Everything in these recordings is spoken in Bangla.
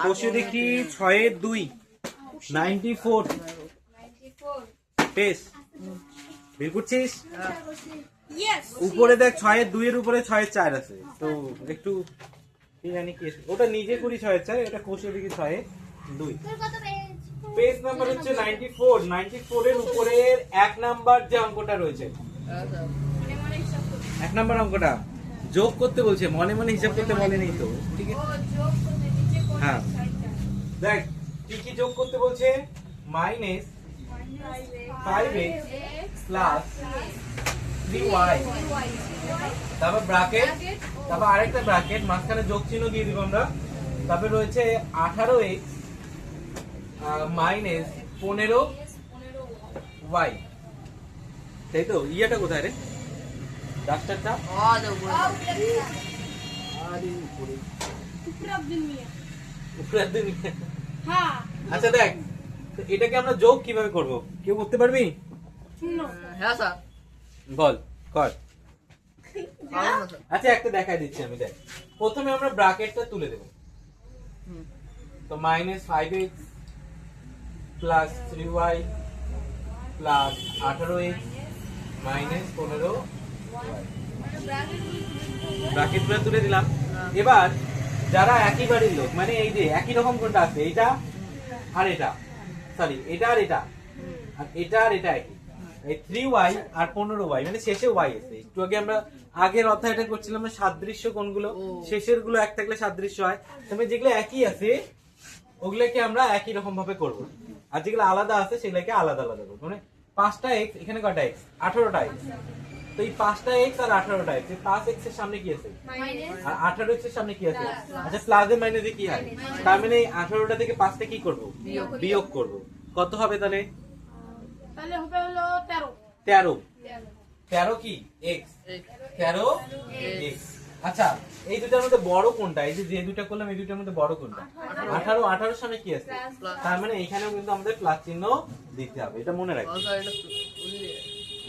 কোষে দেখি 6-2 94 পেস বের করছিস? উপরে দেখ 6-2 এর উপরে 6-4 আছে, তো একটু কি জানি কি ওটা নিজে করি 6-4, এটা কোষে দেখি 6-2। পেজ নাম্বার হচ্ছে 94। 94 এর উপরে 1 নাম্বার যে অঙ্কটা রয়েছে, 1 নাম্বার অঙ্কটা যোগ করতে বলছে, মনে মনে হিসাব করতে বলেনি তো, ঠিক আছে? হ্যাঁ দেখ কি কি যোগ করতে বলছে, -5x প্লাস 3y, তারপর ব্র্যাকেট, তারপর আরেকটা ব্র্যাকেট, মাঝখানে যোগ চিহ্ন দিয়ে দিব আমরা, তারপর রয়েছে 18x মাইনাস 15y, তাই তো? ইয়েটা কোথায় রে, ডাস্টারটা? আচ্ছা দেখ এটাকে আমরা যোগ কিভাবে করব, কেউ করতে পারবি? হ্যাঁ স্যার, বল কর। আচ্ছা একটা দেখাই দিচ্ছি আমি, দেখ প্রথমে আমরা ব্র্যাকেটটা তুলে দেব, তো -5x plus 3y plus 18x minus 15, ব্র্যাকেটগুলো তুলে দিলাম। এবার যারা একই বাড়ির লোক, মানে এই যে একই রকম কোনটা আছে, এটা আর এটা, সরি এটা আর এটা, আর এটা আর এটা একই, এই 3y আর 15y, মানে শেষে y আছে। একটু আগে আমরা আগের অধ্যায়টা করছিলাম না সাদৃশ্য কোনগুলো, শেষের গুলো এক থাকলে সাদৃশ্য হয়, তবে যেগুলো একই আছে ওগুলোকে আমরা একই রকম ভাবে করব, আর যেগুলো আলাদা আছে সেগুলোকে আলাদা আলাদা করব। মানে 5টা x, এখানে কয়টা x? 18টা x। তো এই 5টা x আর 18টা x, এই 5x এর সামনে কি আছে? আর 18x এর সামনে কি আছে? আচ্ছা প্লাসে মাইনাসে কি হয়? তার মানে এই 18টা থেকে 5টা কি করব? বিয়োগ করব। কত হবে তাহলে? তাহলে হবে হলো 13। 13 কি x, 13 x। আচ্ছা এই দুটার মধ্যে বড় কোনটা? এই যে দুটো করলাম এই দুটার মধ্যে বড় কোনটা? 18। 18 এর সামনে কি আছে? তার মানে এখানেও কিন্তু আমাদের প্লাস চিহ্ন দিতে হবে, এটা মনে রাখবে।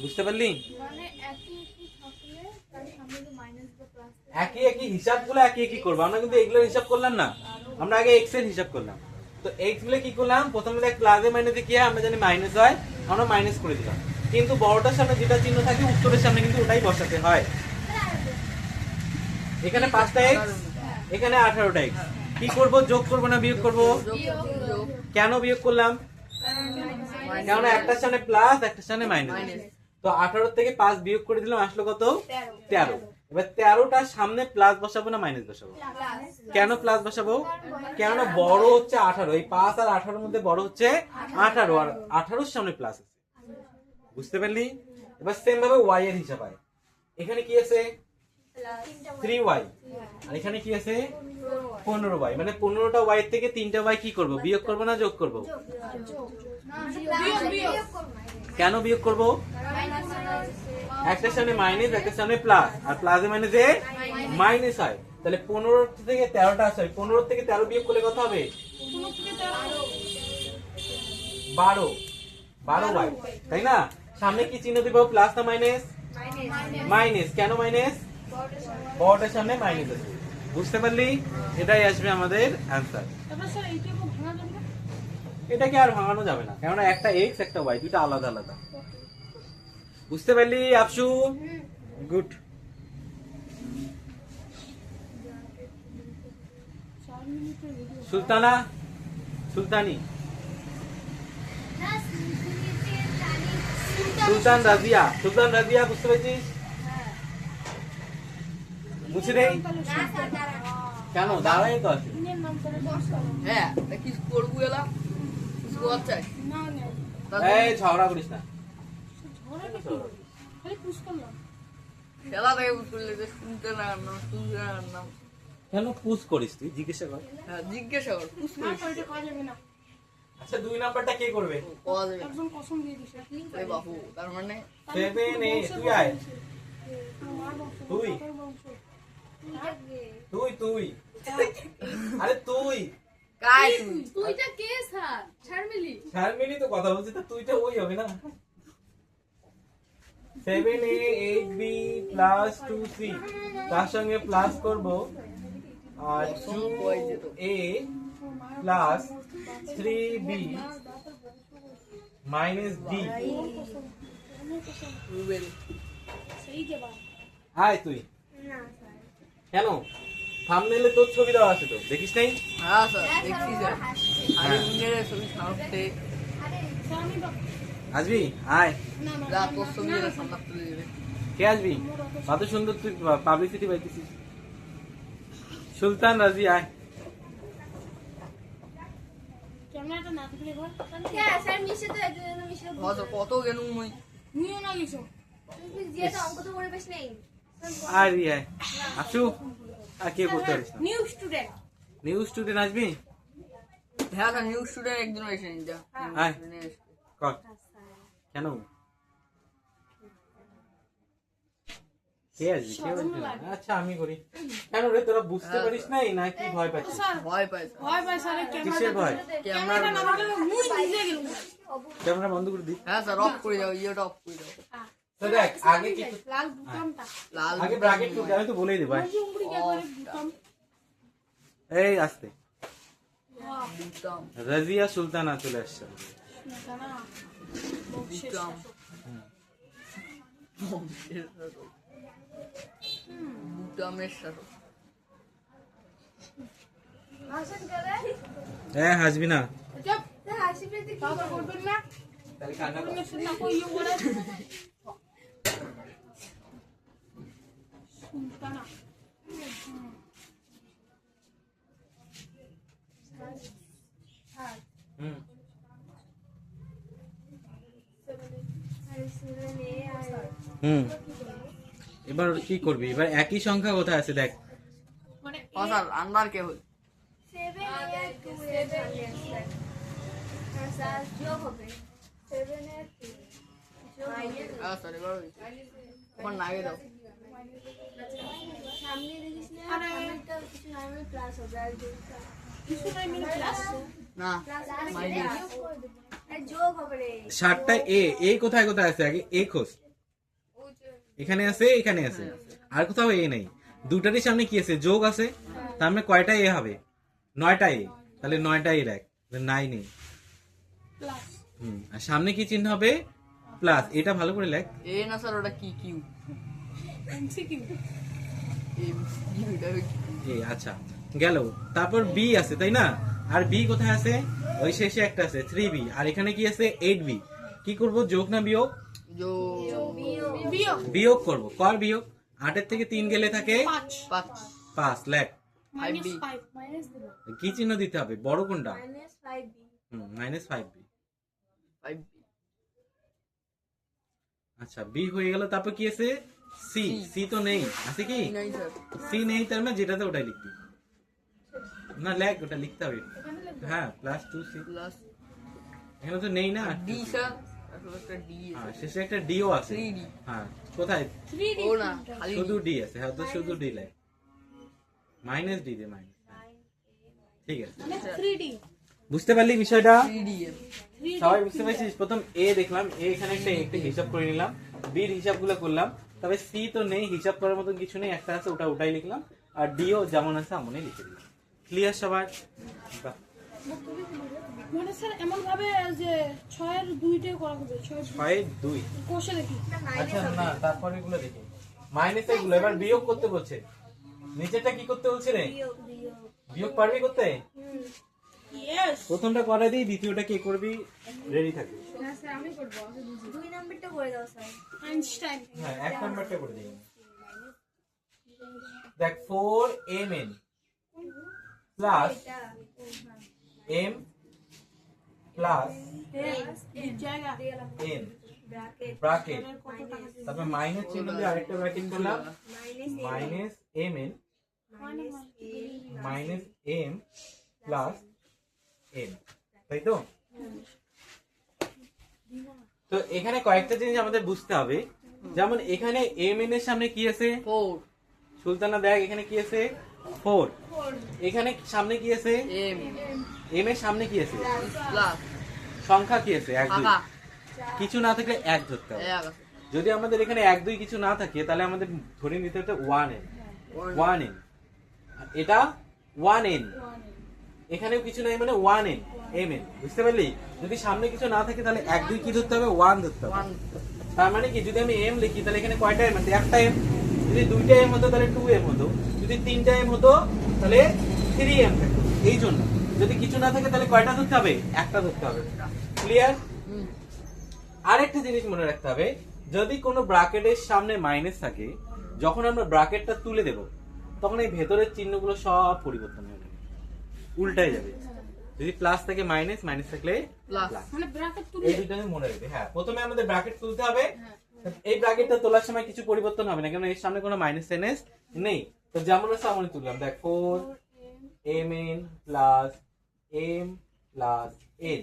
বুঝতে পারলি? মানে একই থাকলে তার সামনে তো মাইনাস বা প্লাস, একই একই হিসাবগুলো একই একই করব আমরা, কিন্তু এগুলোর হিসাব করলাম না, আমরা আগে x এর হিসাব করলাম। তো x গুলো কি করলাম, প্রথমে দেখ প্লাসে মাইনাসে কি হয়, আমরা জানি মাইনাস হয়, আমরা মাইনাস করে দিলাম, কিন্তু বড়টার সামনে যেটা চিহ্ন থাকে উত্তরের সামনে কিন্তু ওটাই বসাতে হয়। এখানে 5টা x, এখানে 18টা x, কি করব, যোগ করব না বিয়োগ করব? কেন বিয়োগ করলাম? কারণ একটার সামনে প্লাস একটার সামনে মাইনাস, তো 18 থেকে 5 বিয়োগ করে দিলাম, আসলো কত? 13। এবার 13টার সামনে প্লাস বসাবো না মাইনাস বসাবো? কেন প্লাস বসাবো? কেন বড় হচ্ছে 18, এই 5 আর 18 এর মধ্যে বড় হচ্ছে 18, আর 18 এর সামনে প্লাস আছে। বুঝতে পারলি? এবার সেম ভাবে y এর হিসাব হয়, এখানে কি আছে? 3y, আর এখানে কি আছে? 15y, মানে 15টা y এর থেকে 3টা y কি করব, বিয়োগ করব না যোগ করব? কেন বিয়োগ করব? একটার সামনে মাইনাস একটার সামনে প্লাস, আর প্লাসে মাইনাসে মাইনাস হয়, তাহলে 15 থেকে 13টা আসে, 15 থেকে 13 বিয়োগ করলে কত হবে? 12 y, তাই না? সামনে কি চিহ্ন দিব, প্লাস না মাইনাস? মাইনাস। কেন মাইনাস? বড়টার সামনে মাইনাস আছে। বুঝতে পারলি? এটাই আসবে আমাদের অ্যানসার। তারপর স্যার এইটা ভাঙা যাবে না? এটাকে আর ভাঙানো যাবে না, কারণ একটা x একটা y, দুটো আলাদা আলাদা। বুঝতে পারলি আফসু? গুড। সুলতানা, সুলতানি, সুলতান রাজিয়া, সুলতান রাজিয়া, বুঝতে পেরেছিস? মুছে দেই কেন, দাঁড়াই তো আছে। ইনের নাম করে বসাও। হ্যাঁ কি করবো এলা, কিছু করতে না না, এই ঝগড়া করিস না, ঝড়ে কি খালি পুশ করলাম। খেলা থেকে করলে যে শুনতে না নাম, কেন পুশ করিস তুই, জিজ্ঞাসা কর। হ্যাঁ জিজ্ঞাসা কর, পুষ না করিস। তো এটা খাওয়া যাবে না, আচ্ছা 2 নাম্বারটা কে করবে? পাওয়া যাবে না। একজন কসম দিয়ে দিছে। এ বাবু, তার মানে 7 তুই আয়, তুই তুই তুই আরে তুই কাই তুই তুইটা কে স্যার? শারমিলি। শারমিলি তো কথা বলছিস, তো তুইটা ওই হবে না। 7a 8b প্লাস 2c, তার সঙ্গে প্লাস করব 2a plus 3b minus d। Rubel सही जवाब আয় তুই ना सर কেন থাম্বনেলে তোর ছবি দেওয়া আছে তো দেখিস নাই? হ্যাঁ স্যার দেখছি স্যার আরে মুন্ডের ছবি সামনে अरे स्वामी बाबू আসবি আয় ना ना যা তোর ছবি এর সামনে তুলে দেবে কে আসবি কত সুন্দর তুই পাবলিসিটি পাইতেছিস সুলতান রাজি আয় कैमरा तो ना दिखले घर क्या सर मिशे तो একজন মিশে কত কত জ্ঞান মই নিও না লিখো তুমি যে তো অঙ্ক তো করে বেশ নেই আয় রি আয় আসু আর কে করতে পারিস না নিউ স্টুডেন্ট নিউ স্টুডেন্ট আসবি হ্যাঁ স্যার নিউজ স্টুডেন্ট একজন এসে নিন যা আয় কর কেন কে আসবি কে আসবি না? আচ্ছা আমি করি কেন রে তোরা বুঝতে পারিস নাই না কি ভয় পাচ্ছিস ভয় পাই স্যার ভয় পাই স্যার কিসের ভয় ক্যামেরা না থাকলে মুই নিজে গেল ক্যামেরা বন্ধ করে দি হ্যাঁ স্যার অফ করে দাও ইয়েটা অফ করে দাও তো দেখ আগে কি লাল বুতামটা লাল আগে ব্র্যাকেট করতে আমি তো বলেই দেব মুই উমড়ি কে করে বুতাম এই আস্তে বুতাম রাজিয়া সুলতানা চলে আসছে না না বুতাম বুতামের সাথে ভাষণ করে হ্যাঁ হাসবি না জব হাসি পেতে কি করবেন না তাহলে কান্না কর। না কই ইয়ে করে শুনতা না হুম হুম এবার কি করবি এবার একই সংখ্যা কোথায় আছে দেখ মানে হ্যাঁ স্যার আন্দার কে হল 7 এর 2 এর স্যার যোগ হবে 7 এর 2 যোগ হ্যাঁ স্যার এবার ফোন নাগে দাও সামনে দেখিস না সামনেটা কিছু নাই মানে প্লাস হবে আর যোগটা কিছু নাই মানে প্লাস না মাইনাস আর যোগ হবে রে 60টা এ কোথায় কোথায় আছে আগে এ খোঁজ এখানে আছে এখানে আছে আর কোথাও এ নেই দুটারই সামনে কি আছে যোগ আছে তার মানে কয়টা এ হবে 9টা এ তাহলে 9টা এ রাখ 9 এ প্লাস আর সামনে কি চিহ্ন হবে প্লাস এটা ভালো করে লেখ এ না স্যার ওটা কি কিউ এমসিকিউ এম কিউটা এ আচ্ছা গেল তারপর বি আছে তাই না আর বি কোথায় আছে ওই শেষে একটা আছে 3b আর এখানে কি আছে 8b কি করব যোগ না বিয়োগ जो বিয়োগ বিয়োগ করব কর বিয়োগ 8 এর থেকে 3 গেলে থাকে 5 5 লেখ মাইনাস 5 মাইনাস দেব কি চিহ্ন দিতে হবে বড় কোনটা মাইনাস 5b -5b 5 আচ্ছা বি হয়ে গেল তারপর কি আছে সি সি তো নেই আছে কি नहीं सर সি নেই তার মানে যেটাতে ওটাই লিখবি না লেখ ওটা লিখতে হবে হ্যাঁ +2c प्लस এখানে তো নেই না डी सर আসলে একটা ডি হ্যাঁ শেষে একটা ডিও আছে 3D হ্যাঁ কোথায় 3d ও না খালি শুধু ডি আছে হ্যাঁ তো শুধু ডি লেখ -d দে মাইনাস ঠিক আছে মানে 3d বুঝতে পারলি বিষয়টা 3D সবাই বুঝতে পারছিস প্রথম এ দেখলাম এ এখানে একটা হিসাব করে নিলাম বির হিসাবগুলো করলাম তবে সি তো নেই হিসাব করার মতন কিছু নেই একটা আছে ওটাই লিখলাম আর ডিও যেমন আছে এমনই লিখে দিলাম ক্লিয়ার সবার বাহ। মানে স্যার এমন ভাবে যে 6 এর 2টে করা হবে 6 এর 2 কোষে দেখি আচ্ছা না তারপর এগুলো দেখি মাইনাস এগুলো এবার বিয়োগ করতে বলছে নিচেরটা কি করতে বলছে রে বিয়োগ পারবি করতে ইয়েস প্রথমটা করা দিই দ্বিতীয়টা কে করবি রেডি থাকবি না স্যার আমি করব 2 নাম্বারটা করে দাও স্যার আইনস্টাইন হ্যাঁ এক নাম্বারটা করে দিই দেখ 4mn প্লাস m প্লাস এই জায়গা n ব্র্যাকেট তারপর মাইনাস চিহ্ন দিয়ে আরেকটা ব্র্যাকেট করলাম minus mn minus m plus n তাই তো তো এখানে কয়েকটা জিনিস আমাদের বুঝতে হবে যেমন এখানে mn এর সামনে কি আছে 4 সুলতানা দেখ এখানে কি আছে 4 এখানে সামনে কি আছে এম m এর সামনে কি আছে প্লাস সংখ্যা কি আছে 1 2 টাকা কিছু না থাকলে 1 ধরতে হবে 1 যদি আমাদের এখানে 1 2 কিছু না থাকে তাহলে আমাদের ধরে নিতে হতো 1n 1n এটা 1n, এখানেও কিছু নাই মানে 1n mn, বুঝতে পারলি? যদি সামনে কিছু না থাকে তাহলে 1 2 কি ধরতে হবে, 1 ধরতে হবে। তার মানে কি, যদি আমি m লিখি তাহলে এখানে কয়টা m আছে, একটা m। যদি দুইটা m হতো তাহলে 2m হতো, যদি তিনটা m হতো তাহলে 3m থাকতো। এই জন্য যদি কিছু না থাকে তাহলে কয়টা ধরতে হবে, একটা ধরতে হবে। ক্লিয়ার? আরেকটা জিনিস মনে রাখতে হবে, যদি কোনো ব্র্যাকেটের সামনে মাইনাস থাকে, যখন আমরা ব্র্যাকেটটা তুলে দেব তখন এই ভেতরের চিহ্নগুলো সব পরিবর্তন হয়ে যাবে, উল্টায় যাবে। যদি প্লাস থাকে মাইনাস, মাইনাস থাকলে প্লাস। প্লাস। মানে ব্র্যাকেট তুলে এই দুইটা মনে রাখবে। হ্যাঁ, প্রথমে আমাদের ব্র্যাকেট তুলতে হবে। এই ব্র্যাকেটটা তোলার সময় কিছু পরিবর্তন হবে না, কারণ এর সামনে কোনো মাইনাস এনএস নেই। তো যেমন আছে তেমনই তুললাম। দেখ 4mn plus m plus n।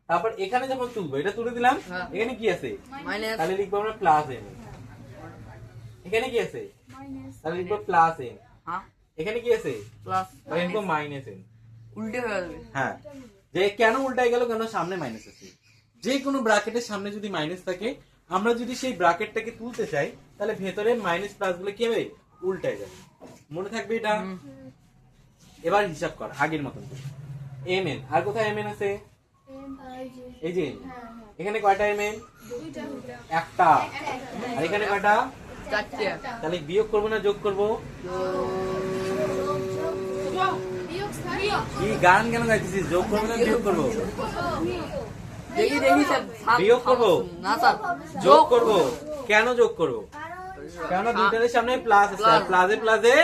তারপর এখানে যখন তুলবো, এটা তুলে দিলাম, এখানে কি আছে, মাইনাস। তাহলে লিখবো আমরা প্লাস m। এখানে কি আছে, তাহলে লিখবো প্লাস m। হ্যাঁ, এখানে কি আছে, প্লাস। তাহলে লিখবো মাইনাস m। উল্টে হয়ে যাবে। হ্যাঁ, যে কেন উল্টায় গেল, কেন সামনে মাইনাস আছে। যে কোনো ব্র্যাকেটের সামনে যদি মাইনাস থাকে, আমরা যদি সেই ব্র্যাকেটটাকে তুলতে চাই তাহলে ভেতরে মাইনাস প্লাস গুলো কি হবে, উল্টায় যাবে। মনে থাকবে এটা? এবার হিসাব কর আগের মতন। mn, আর কোথায় mn আছে, এই যে এখানে কয়টা mn, একটা। আর এখানে কয়টা, চারটে। তাহলে বিয়োগ করবো না যোগ করবো? কি গান কেন গাইতেছিস, যোগ করবো না বিয়োগ করবো? দেখি দেখি স্যার। বিয়োগ করবো না স্যার, যোগ করবো। কেন যোগ করবো, কেন দুইটার সামনে প্লাস আছে, আর প্লাসে প্লাসে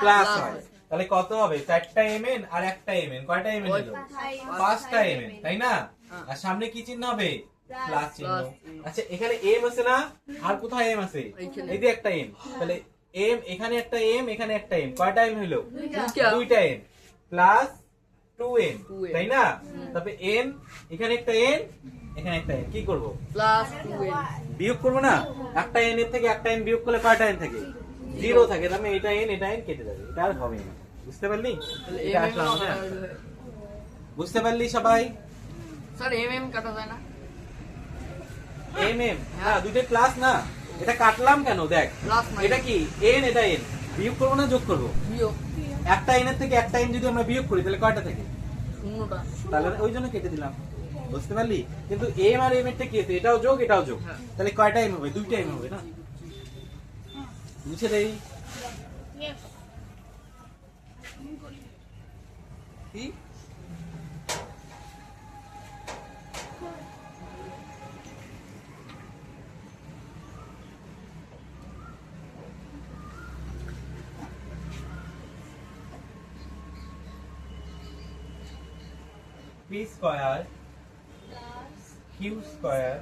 প্লাস হয়। তাহলে কত হবে, 4টা mn আর একটা mn, কয়টা mn হলো, 5টা mn, তাই না? আর সামনে কি চিহ্ন হবে, প্লাস চিহ্ন। আচ্ছা, এখানে m আছে না, আর কোথায় m আছে, এই যে একটা m। তাহলে m, এখানে একটা m, এখানে একটা m, কয়টা m হলো, দুইটা m প্লাস 2m, তাই না? তারপরে n, এখানে একটা n, এখানে একটা n, কি করব, প্লাস 2n। বিয়োগ করবো না? একটা n এর থেকে একটা n বিয়োগ করলে কয়টা n থাকে, 0 থাকে। তার মানে এটা n কেটে যাবে, এটা আর হবে না। বুঝতে পারলি? এটা আসলে আমাদের answer। বুঝতে পারলি সবাই? স্যার mm কাটা যায় না? mm না, দুইটা প্লাস না, এটা কাটলাম কেন, দেখ প্লাস এটা কি n, এটা n, বিয়োগ করবো না যোগ করবো? বিয়োগ। একটা n এর থেকে একটা n যদি আমরা বিয়োগ করি তাহলে কয়টা থাকে, শূন্যটা। তাহলে ওই জন্য কেটে দিলাম। বুঝতে পারলি? কিন্তু m আর m এর থেকে কি আছে, এটাও যোগ এটাও যোগ, হ্যাঁ। তাহলে কয়টা m হবে, দুইটা m হবে না? বুঝে দেই কি? p square q square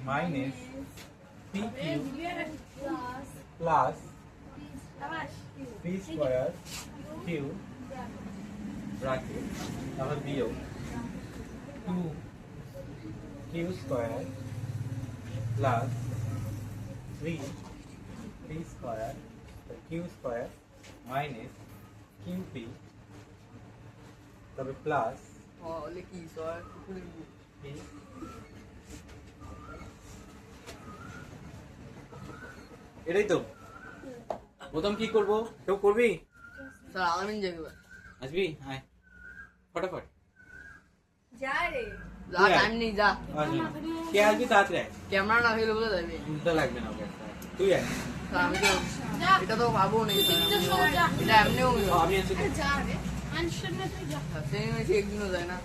minus p cube plus p square q bracket তারপর বিয়োগ 2q square plus 3p square q square minus qp তবে প্লাস হলে কি স্যার? p। এটাই তো প্রথম কি করব, কেউ করবি? স্যার আলামিন যাবে। আসবি, আয় ফটাফট। যা তুই আয়। টাইম নেই, যা। আসবি। কে আসবি তাড়াতাড়ি আয়। ক্যামেরা না হলে বলে যাবে। চিন্তা লাগবে না ওকে, তুই আয়। স্যার আমি তো এটা তো পাবো না স্যার, এটা এমনিও আমি আছি তো। সে একদিনও যায় না।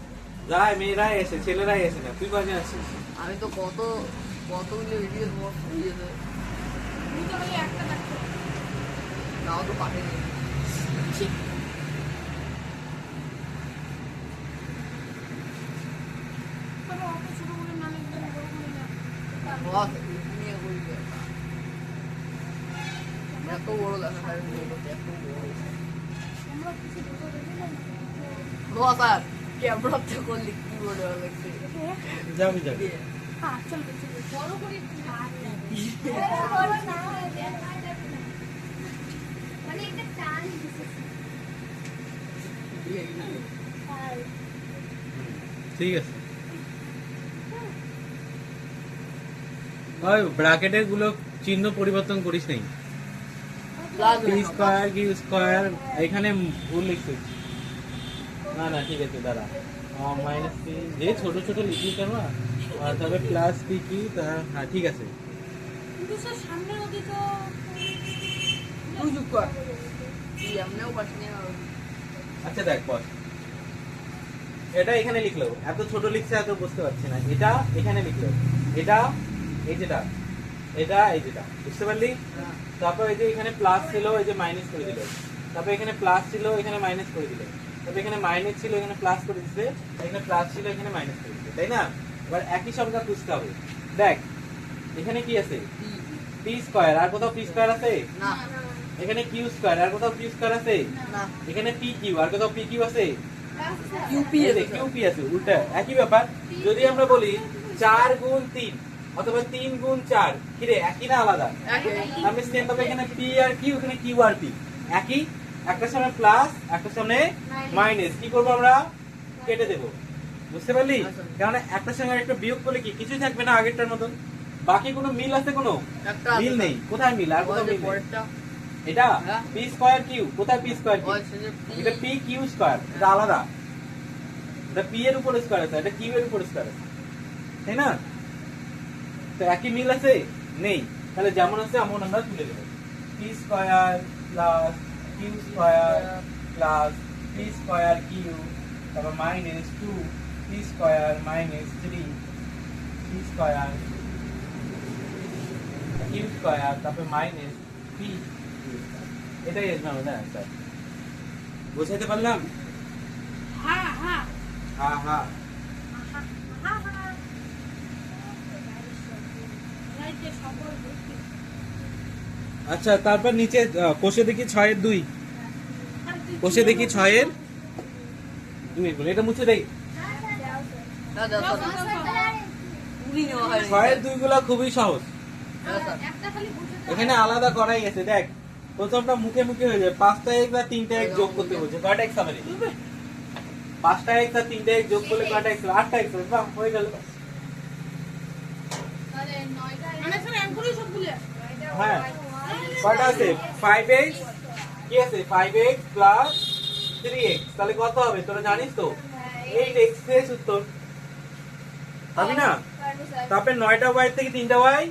যায়, মেয়েরাই এসে, ছেলেরাই এসে না, তুই কয়জন আসছিস? আমি তো কতগুলো ভিডিও তোমার দিয়েছে, তাও তো পাঠিয়ে এত বড় দেখা যায়, এত বড় স্যার ক্যামেরাতে করলে কি বলে ভালো লাগছে। যাবি যাবি। ঠিক আছে। ওই ব্র্যাকেটের গুলো চিহ্ন পরিবর্তন করিস নাই। Plus P square Q square এখানে ভুল লিখছিস না না ঠিক আছে দাঁড়া মাইনাস পি যে ছোট ছোট লিখি কেন তবে প্লাস পি কি হ্যাঁ ঠিক আছে কিন্তু স্যার সামনের ওদিকে তুই চুপ কর তুই এমনিও পাসনি আচ্ছা দেখ বস এটা এখানে লিখলো এত ছোট লিখছে এত বুঝতে পারছি না এটা এখানে লিখলো এটা এই যেটা এটা এই যেটা বুঝতে পারলি তারপর এই যে এখানে প্লাস ছিল এই যে মাইনাস করে দিল তারপর এখানে প্লাস ছিল এখানে মাইনাস করে দিল তারপর এখানে মাইনাস ছিল এখানে প্লাস করে দিচ্ছে এখানে প্লাস ছিল এখানে মাইনাস করে দিচ্ছে তাই না এবার একই সংখ্যা খুঁজতে হবে দেখ এখানে কি আছে পি স্কয়ার আর কোথাও পি স্কয়ার আছে না এখানে কিউ স্কয়ার আর কোথাও কিউ স্কয়ার আছে না এখানে পি কিউ আর কোথাও পি কিউ আছে ইউপি কিউপি আছে উল্টা একই ব্যাপার যদি আমরা বলি 4 গুণ 3 অথবা 3 গুণ 4 কি রে একই না আলাদা আমি সেম ভাবে এখানে পি আর কিউ এখানে কিউ আর পি একই একটা সামনে প্লাস একটা সামনে মাইনাস কি করব আমরা কেটে দেব বুঝতে পারলি কারণ একটা সঙ্গে একটা বিয়োগ করলে কি কিছুই থাকবে না আগেরটার মতন বাকি কোনো মিল আছে কোনো মিল নেই কোথায় মিল আর কোথাও মিল নেই এটা পি স্কয়ার কিউ কোথায় পি স্কয়ার কিউ এটা পি কিউ স্কয়ার এটা আলাদা এটা পি এর উপর স্কয়ার আছে এটা কিউ এর উপর স্কয়ার আছে তাই না তো একই মিল আছে নেই তাহলে যেমন আছে এমন আমরা তুলে দেব P square plus Q square plus P square Q তারপর minus 2 P square minus 3 P square Q square তারপর মাইনাস পি এটাই আমাদের অ্যান্সার বুঝাইতে পারলাম হ্যাঁ হ্যাঁ হ্যাঁ হ্যাঁ রাইটে সকল ভর্তি আচ্ছা তারপর নিচে কোষে দেখি 6 এর 2 কোষে দেখি 6 এর 2 বলে এটা মুছে দেই 6 এর 2 গুলো খুবই সহজ একটা খালি বুঝে এখানে আলাদা করাই আছে দেখ প্রথমটা মুখে মুখে হয়ে যায় 5টা এক বা 3টা এক যোগ করতে বলছে কয়টা এক হবে 5টা এক বা 3টা এক যোগ করলে কয়টা এক 8টা এক হবে বাহ হয়ে গেল তাহলে 9টা মানে স্যার অ্যাঙ্করই সব ভুলে হ্যাঁ কয়টা আছে 5x কি আছে 5x প্লাস 3x তাহলে কত হবে তোরা জানিস তো 8x শেষ উত্তর হবে না তারপরে 9টা y থেকে 3টা y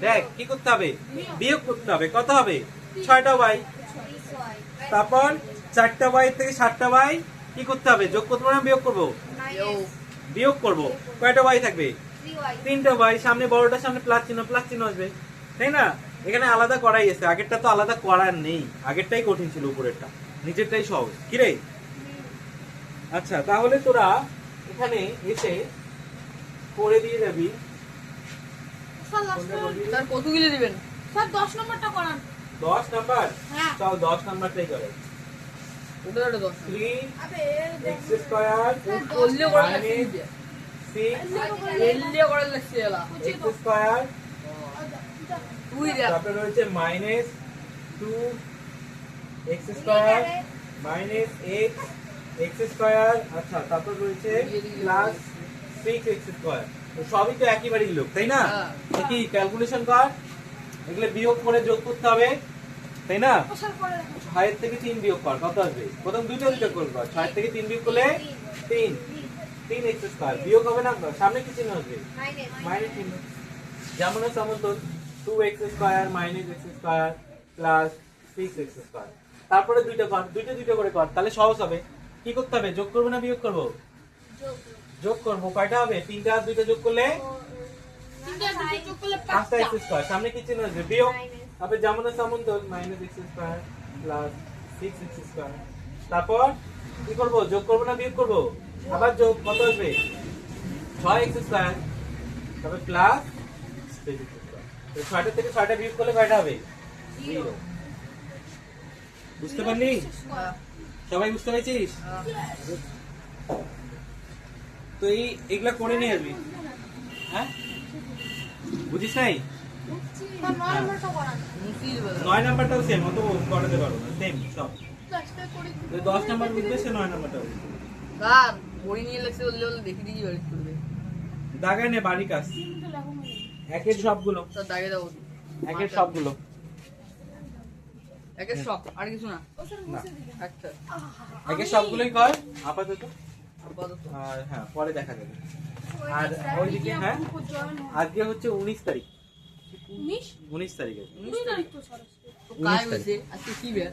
দেখ কি করতে হবে বিয়োগ করতে হবে কত হবে 6টা y তারপর 4টা y থেকে 7টা y কি করতে হবে যোগ করতে না বিয়োগ করব বিয়োগ করব কয়টা y থাকবে 3টা y সামনে বড়টার সামনে প্লাস চিহ্ন আসবে তাই না এখানে আলাদা করাই আছে আগেরটা তো আলাদা করার নেই আগেরটাই কঠিন ছিল উপরেরটা নিচেরটাই সহজ কি রে আচ্ছা তাহলে তোরা এখানে এসে করে দিয়ে যাবি স্যার লাস্ট স্যার কতগুলো দিবেন স্যার 10 নম্বরটা করান 10 নাম্বার হ্যাঁ চল 10 নাম্বারটাই করে ওটা ওটা 10 3x স্কয়ার করলেও করে মানে লাগছে 6 এলিয়ে করে লাগছে এলা x স্কয়ার তুই দে তারপরে রয়েছে minus 2 x square minus x square আচ্ছা তারপর রয়েছে প্লাস 6x স্কয়ার তো সবই তো একই বাড়ির লোক তাই না তো কি ক্যালকুলেশন কর এগুলো বিয়োগ করে যোগ করতে হবে তাই না স্যার করে 6 এর থেকে 3 বিয়োগ কর কত আসবে প্রথম দুটো করব 6 এর থেকে 3 বিয়োগ করলে 3 x স্কয়ার বিয়োগ হবে না সামনে কি চিহ্ন আসবে মাইনাস চিহ্ন যেমন আছে তেমন তো 2x square minus x square plus 6x square তারপরে দুইটা কর দুইটা করে কর তাহলে সহজ হবে কি করতে হবে যোগ করব না বিয়োগ করব যোগ করব কয়টা হবে 3টা আর 2টা যোগ করলে 3টা যোগ করলে 5টা 5টা x স্কয়ার সামনে কি চিহ্ন আসবে বিয়োগ তারপর যেমন আছে তেমন তো minus x square plus 6x square তারপর কি করব যোগ করব না বিয়োগ করব আবার যোগ কত আসবে 6x স্কয়ার তারপর প্লাস 6x স্কয়ার তো 6টা থেকে 6টা বিয়োগ করলে কয়টা হবে 0 বুঝতে পারলি সবাই বুঝতে পেরেছিস তো এইগুলা করে নিয়ে আসবি হ্যাঁ বুঝিস নাই স্যার 9 নম্বরটা করান মুসিল বলে 9 নাম্বারটাও সেম অত করাতে পারবো না সেম সব লাস্টে করে 10 নাম্বার বুঝবে সে 9 নাম্বারটাও স্যার বই নিয়ে লাগছে বললে দেখি দেখি বাড়ি করবে দাগায় নে বাড়ি কাজ কিন্তু লেখো মানে একের সবগুলো স্যার দাগে দাও একের সবগুলো একে সব আর কিছু না ও স্যার মুছে দিবেন আচ্ছা একে সবগুলোই কর আপাতত, আপাতত আর হ্যাঁ পরে দেখা যাবে। আর ওইদিকে হ্যাঁ আজকে হচ্ছে 19 তারিখ, 19 19 তারিখে 19 তারিখ তো স্যার তো কাজ হয়েছে আজকে কি বের